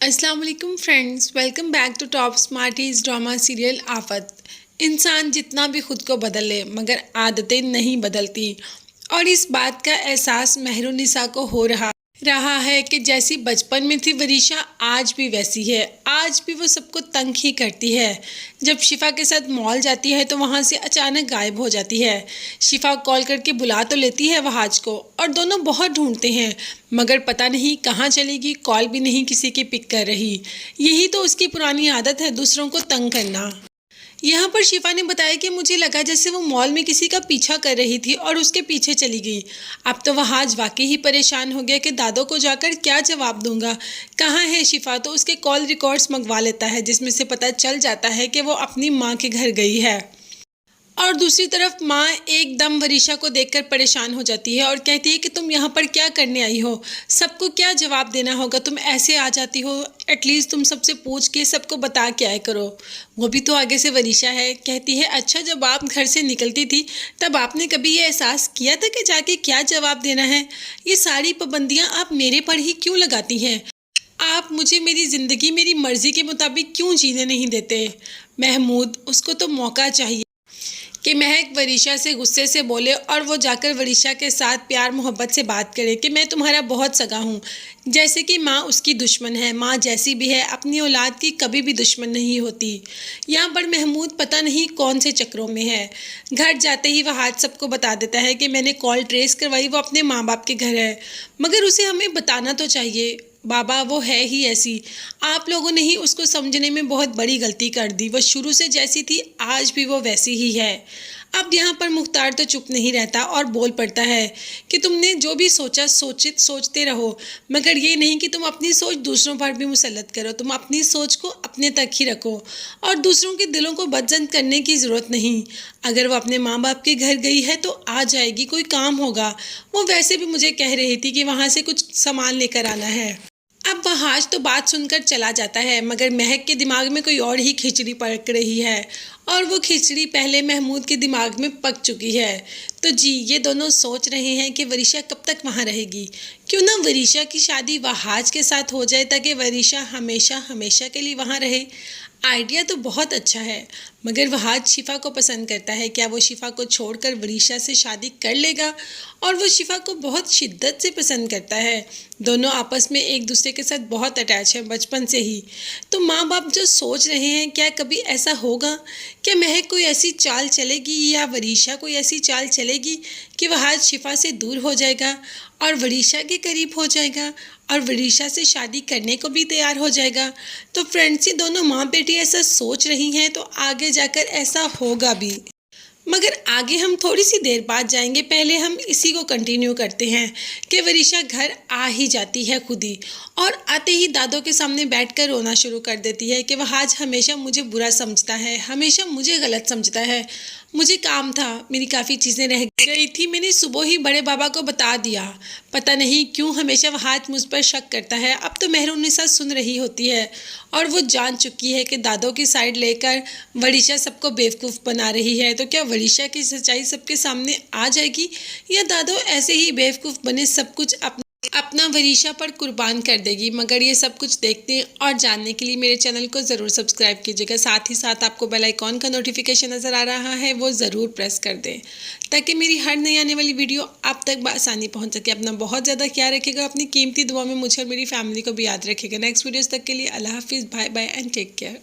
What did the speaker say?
अस्सलाम वालेकुम friends, welcome back to top smarties drama serial Aafat. इंसान जितना भी खुद को बदले मगर आदतें नहीं बदलती, और इस बात का एहसास मेहरुनिसा को हो रहा है कि जैसी बचपन में थी वरीशा आज भी वैसी है। आज भी वो सबको तंग ही करती है। जब शिफा के साथ मॉल जाती है तो वहाँ से अचानक गायब हो जाती है। शिफा कॉल करके बुला तो लेती है वहाज को और दोनों बहुत ढूंढते हैं, मगर पता नहीं कहाँ चलेगी। कॉल भी नहीं किसी की पिक कर रही। यही तो उसकी पुरानी आदत है, दूसरों को तंग करना। यहाँ पर शिफा ने बताया कि मुझे लगा जैसे वो मॉल में किसी का पीछा कर रही थी और उसके पीछे चली गई। अब तो वह आज वाकई ही परेशान हो गया कि दादो को जाकर क्या जवाब दूंगा। कहाँ है शिफा? तो उसके कॉल रिकॉर्ड्स मंगवा लेता है जिसमें से पता चल जाता है कि वो अपनी माँ के घर गई है। और दूसरी तरफ माँ एकदम वरीशा को देखकर परेशान हो जाती है और कहती है कि तुम यहाँ पर क्या करने आई हो? सबको क्या जवाब देना होगा? तुम ऐसे आ जाती हो, एटलीस्ट तुम सबसे पूछ के सबको बता के आए करो। वो भी तो आगे से वरीशा है। कहती है, अच्छा जब आप घर से निकलती थी तब आपने कभी ये एहसास किया था कि जाके क्या जवाब देना है? ये सारी पाबंदियाँ आप मेरे पर ही क्यों लगाती हैं? आप मुझे मेरी ज़िंदगी मेरी मर्ज़ी के मुताबिक क्यों जीने नहीं देते? महमूद, उसको तो मौका चाहिए कि महक वरीशा से गुस्से से बोले और वो जाकर वरीशा के साथ प्यार मोहब्बत से बात करे कि मैं तुम्हारा बहुत सगा हूँ। जैसे कि माँ उसकी दुश्मन है। माँ जैसी भी है अपनी औलाद की कभी भी दुश्मन नहीं होती। यहाँ पर महमूद पता नहीं कौन से चक्रों में है। घर जाते ही वह आज सबको बता देता है कि मैंने कॉल ट्रेस करवाई, वो अपने माँ बाप के घर है। मगर उसे हमें बताना तो चाहिए, बाबा वो है ही ऐसी। आप लोगों ने ही उसको समझने में बहुत बड़ी गलती कर दी। वो शुरू से जैसी थी आज भी वो वैसी ही है। अब यहाँ पर मुख्तार तो चुप नहीं रहता और बोल पड़ता है कि तुमने जो भी सोचा सोचते रहो, मगर ये नहीं कि तुम अपनी सोच दूसरों पर भी मुसल्लत करो। तुम अपनी सोच को अपने तक ही रखो और दूसरों के दिलों को बदजन करने की ज़रूरत नहीं। अगर वो अपने माँ बाप के घर गई है तो आ जाएगी, कोई काम होगा। वो वैसे भी मुझे कह रही थी कि वहाँ से कुछ सामान लेकर आना है। अब वहाज तो बात सुनकर चला जाता है, मगर महक के दिमाग में कोई और ही खिचड़ी पक रही है और वो खिचड़ी पहले महमूद के दिमाग में पक चुकी है। तो जी, ये दोनों सोच रहे हैं कि वरीशा कब तक वहाँ रहेगी। क्यों ना वरीशा की शादी वहाज के साथ हो जाए ताकि वरीशा हमेशा हमेशा के लिए वहाँ रहे। आइडिया तो बहुत अच्छा है, मगर वहाज शिफा को पसंद करता है। क्या वो शिफा को छोड़कर वरीशा से शादी कर लेगा? और वो शिफा को बहुत शिद्दत से पसंद करता है। दोनों आपस में एक दूसरे के साथ बहुत अटैच हैं बचपन से ही। तो माँ बाप जो सोच रहे हैं, क्या कभी ऐसा होगा? क्या महक कोई ऐसी चाल चलेगी या वरीशा कोई ऐसी चाल चलेगी कि वहाज शिफा से दूर हो जाएगा और वरीशा के करीब हो जाएगा और वरीशा से शादी करने को भी तैयार हो जाएगा? तो फ्रेंड्स, ये दोनों माँ बेटी ऐसा सोच रही हैं तो आगे जाकर ऐसा होगा भी। मगर आगे हम थोड़ी सी देर बाद जाएंगे। पहले हम इसी को कंटिन्यू करते हैं कि वरीशा घर आ ही जाती है खुद ही, और आते ही दादों के सामने बैठकर रोना शुरू कर देती है कि वह आज हमेशा मुझे बुरा समझता है, हमेशा मुझे गलत समझता है। मुझे काम था, मेरी काफ़ी चीज़ें रह गई थी, मैंने सुबह ही बड़े बाबा को बता दिया। पता नहीं क्यों हमेशा वह आज मुझ पर शक करता है। अब तो मेहरुनिसा सुन रही होती है और वो जान चुकी है कि दादों की साइड लेकर वरीशा सबको बेवकूफ़ बना रही है। तो क्या वरीशा की सच्चाई सबके सामने आ जाएगी या दादो ऐसे ही बेवकूफ़ बने सब कुछ अपना वरीशा पर कुर्बान कर देगी? मगर ये सब कुछ देखने और जानने के लिए मेरे चैनल को ज़रूर सब्सक्राइब कीजिएगा। साथ ही साथ आपको बेल आइकॉन का नोटिफिकेशन नज़र आ रहा है, वो ज़रूर प्रेस कर दें ताकि मेरी हर नई आने वाली वीडियो आप तक बआसानी पहुंच सके। अपना बहुत ज़्यादा ख्याल रखिएगा, अपनी कीमती दुआ में मुझे और मेरी फैमिली को भी याद रखिएगा। नेक्स्ट वीडियोज़ तक के लिए अल्लाह हाफिज़, bye bye and take care.